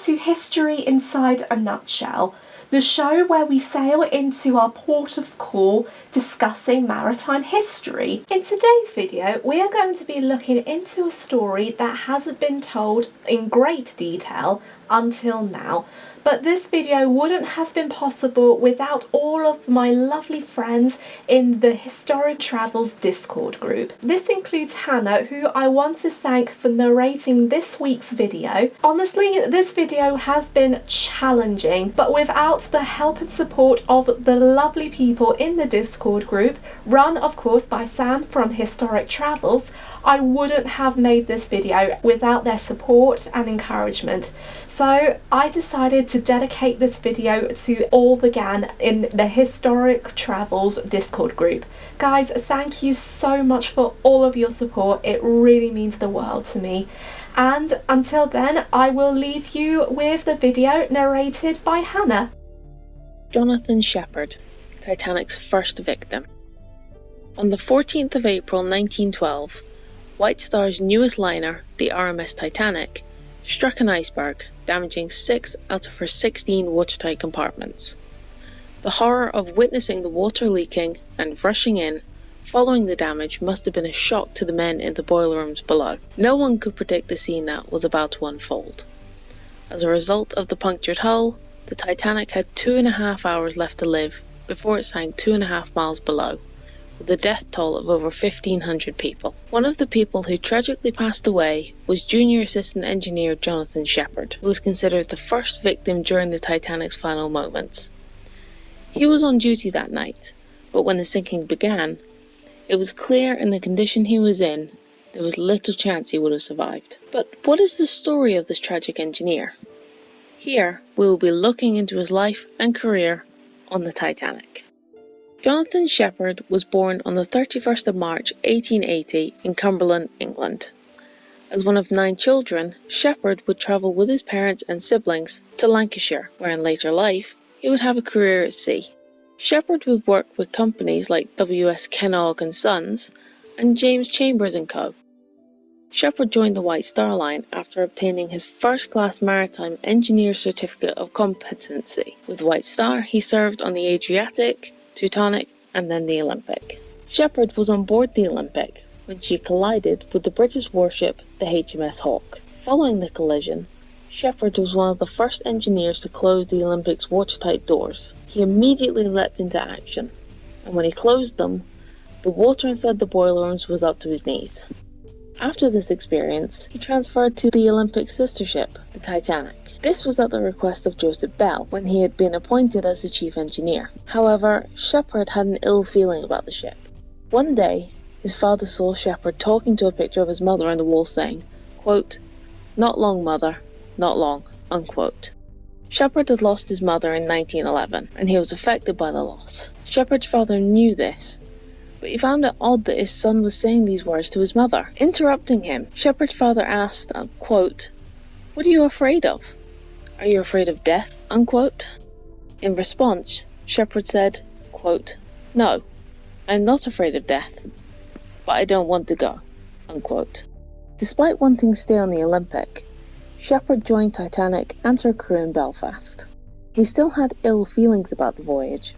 to History Inside a Nutshell, the show where we sail into our port of call discussing maritime history. In today's video, we are going to be looking into a story that hasn't been told in great detail until now. But this video wouldn't have been possible without all of my lovely friends in the Historic Travels Discord group. This includes Hannah, who I want to thank for narrating this week's video. Honestly, this video has been challenging, but without the help and support of the lovely people in the Discord group, run of course by Sam from Historic Travels, I wouldn't have made this video without their support and encouragement. So I decided to dedicate this video to all the gang in the Historic Travels Discord group. Guys, thank you so much for all of your support. It really means the world to me. And until then, I will leave you with the video narrated by Hannah. Jonathan Shepherd, Titanic's first victim. On the 14th of April 1912, White Star's newest liner, the RMS Titanic, struck an iceberg, damaging 6 out of her 16 watertight compartments. The horror of witnessing the water leaking and rushing in following the damage must have been a shock to the men in the boiler rooms below. No one could predict the scene that was about to unfold. As a result of the punctured hull, the Titanic had 2.5 hours left to live before it sank 2.5 miles below, with a death toll of over 1,500 people. One of the people who tragically passed away was Junior Assistant Engineer Jonathan Shepherd, who was considered the first victim during the Titanic's final moments. He was on duty that night, but when the sinking began, it was clear in the condition he was in, there was little chance he would have survived. But what is the story of this tragic engineer? Here, we will be looking into his life and career on the Titanic. Jonathan Shepherd was born on the 31st of March 1880 in Cumberland, England. As one of 9 children, Shepherd would travel with his parents and siblings to Lancashire, where in later life he would have a career at sea. Shepherd would work with companies like W.S. Kenogg and Sons and James Chambers & Co. Shepherd joined the White Star Line after obtaining his first-class maritime engineer certificate of competency. With White Star, he served on the Adriatic, Titanic, and then the Olympic. Shepherd was on board the Olympic when she collided with the British warship the HMS Hawke. Following the collision, Shepherd was one of the first engineers to close the Olympic's watertight doors. He immediately leapt into action, and when he closed them, the water inside the boiler rooms was up to his knees. After this experience, he transferred to the Olympic sister ship, the Titanic. This was at the request of Joseph Bell, when he had been appointed as the chief engineer. However, Shepherd had an ill feeling about the ship. One day, his father saw Shepherd talking to a picture of his mother on the wall saying, quote, "Not long, mother, not long," unquote. Shepherd had lost his mother in 1911, and he was affected by the loss. Shepherd's father knew this, but he found it odd that his son was saying these words to his mother. Interrupting him, Shepherd's father asked, quote, "What are you afraid of? Are you afraid of death?" unquote. In response, Shepherd said, quote, "No, I'm not afraid of death, but I don't want to go," unquote. Despite wanting to stay on the Olympic, Shepherd joined Titanic and her crew in Belfast. He still had ill feelings about the voyage,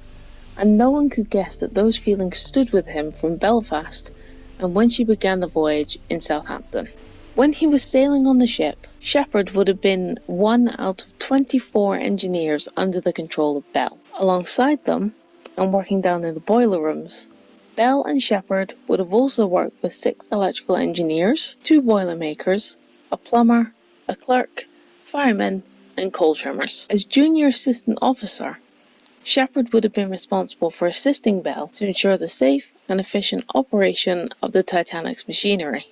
and no one could guess that those feelings stood with him from Belfast and when she began the voyage in Southampton. When he was sailing on the ship, Shepherd would have been one out of 24 engineers under the control of Bell. Alongside them, and working down in the boiler rooms, Bell and Shepherd would have also worked with 6 electrical engineers, 2 boilermakers, a plumber, a clerk, firemen, and coal trimmers. As junior assistant officer, Shepherd would have been responsible for assisting Bell to ensure the safe and efficient operation of the Titanic's machinery.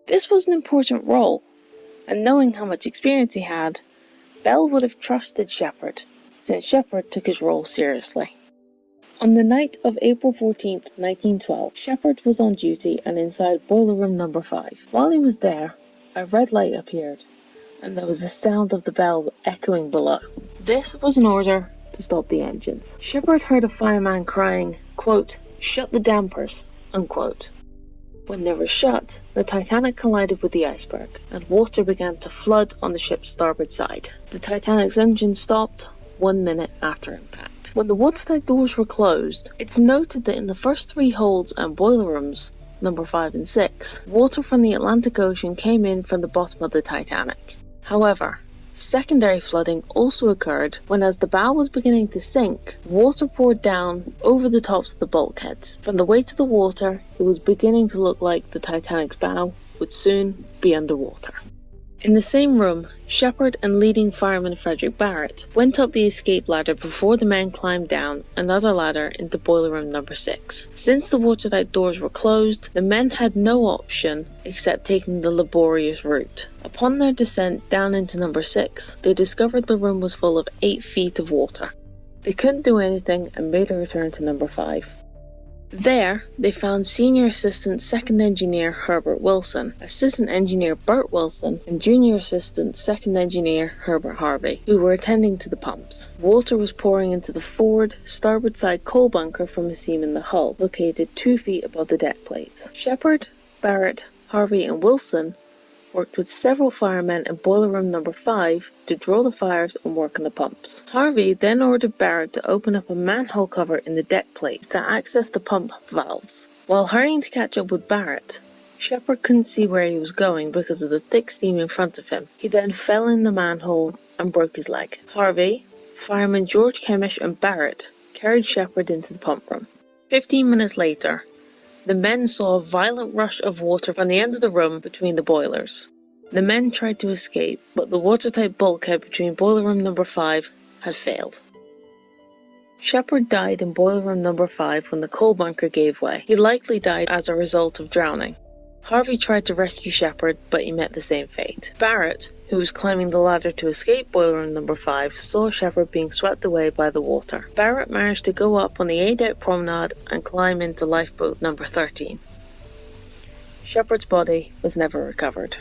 This was an important role, and knowing how much experience he had, Bell would have trusted Shepherd, since Shepherd took his role seriously. On the night of April 14, 1912, Shepherd was on duty and inside boiler room number 5. While he was there, a red light appeared, and there was a sound of the bells echoing below. This was an order to stop the engines. Shepherd heard a fireman crying, quote, "Shut the dampers," unquote. When they were shut, the Titanic collided with the iceberg, and water began to flood on the ship's starboard side. The Titanic's engine stopped 1 minute after impact. When the watertight doors were closed, it's noted that in the first 3 holds and boiler rooms, number 5 and 6, water from the Atlantic Ocean came in from the bottom of the Titanic. However, secondary flooding also occurred when, as the bow was beginning to sink, water poured down over the tops of the bulkheads. From the weight of the water, it was beginning to look like the Titanic's bow would soon be underwater. In the same room, Shepherd and leading fireman Frederick Barrett went up the escape ladder before the men climbed down another ladder into boiler room number 6. Since the watertight doors were closed, the men had no option except taking the laborious route. Upon their descent down into number 6, they discovered the room was full of 8 feet of water. They couldn't do anything and made a return to number 5. There, they found Senior Assistant Second Engineer Herbert Wilson, Assistant Engineer Bert Wilson, and Junior Assistant Second Engineer Herbert Harvey, who were attending to the pumps. Water was pouring into the forward, starboard side coal bunker from a seam in the hull, located 2 feet above the deck plates. Shepherd, Barrett, Harvey, and Wilson worked with several firemen in boiler room number 5 to draw the fires and work on the pumps. Harvey then ordered Barrett to open up a manhole cover in the deck plates to access the pump valves. While hurrying to catch up with Barrett, Shepherd couldn't see where he was going because of the thick steam in front of him. He then fell in the manhole and broke his leg. Harvey, fireman George Kemish, and Barrett carried Shepherd into the pump room. 15 minutes later, the men saw a violent rush of water from the end of the room between the boilers. The men tried to escape, but the watertight bulkhead between boiler room number 5 had failed. Shepherd died in boiler room number 5 when the coal bunker gave way. He likely died as a result of drowning. Harvey tried to rescue Shepherd, but he met the same fate. Barrett, who was climbing the ladder to escape boiler room number 5, saw Shepherd being swept away by the water. Barrett managed to go up on the A-deck promenade and climb into lifeboat number 13. Shepherd's body was never recovered.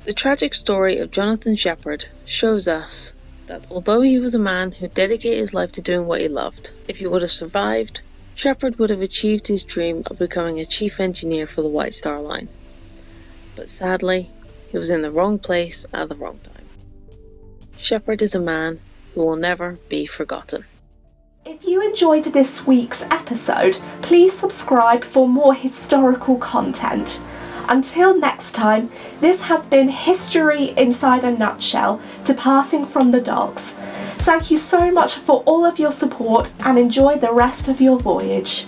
The tragic story of Jonathan Shepherd shows us that although he was a man who dedicated his life to doing what he loved, if he would have survived, Shepherd would have achieved his dream of becoming a chief engineer for the White Star Line. But sadly, he was in the wrong place at the wrong time. Shepherd is a man who will never be forgotten. If you enjoyed this week's episode, please subscribe for more historical content. Until next time, this has been History Inside a Nutshell, Departing from the Docks. Thank you so much for all of your support and enjoy the rest of your voyage.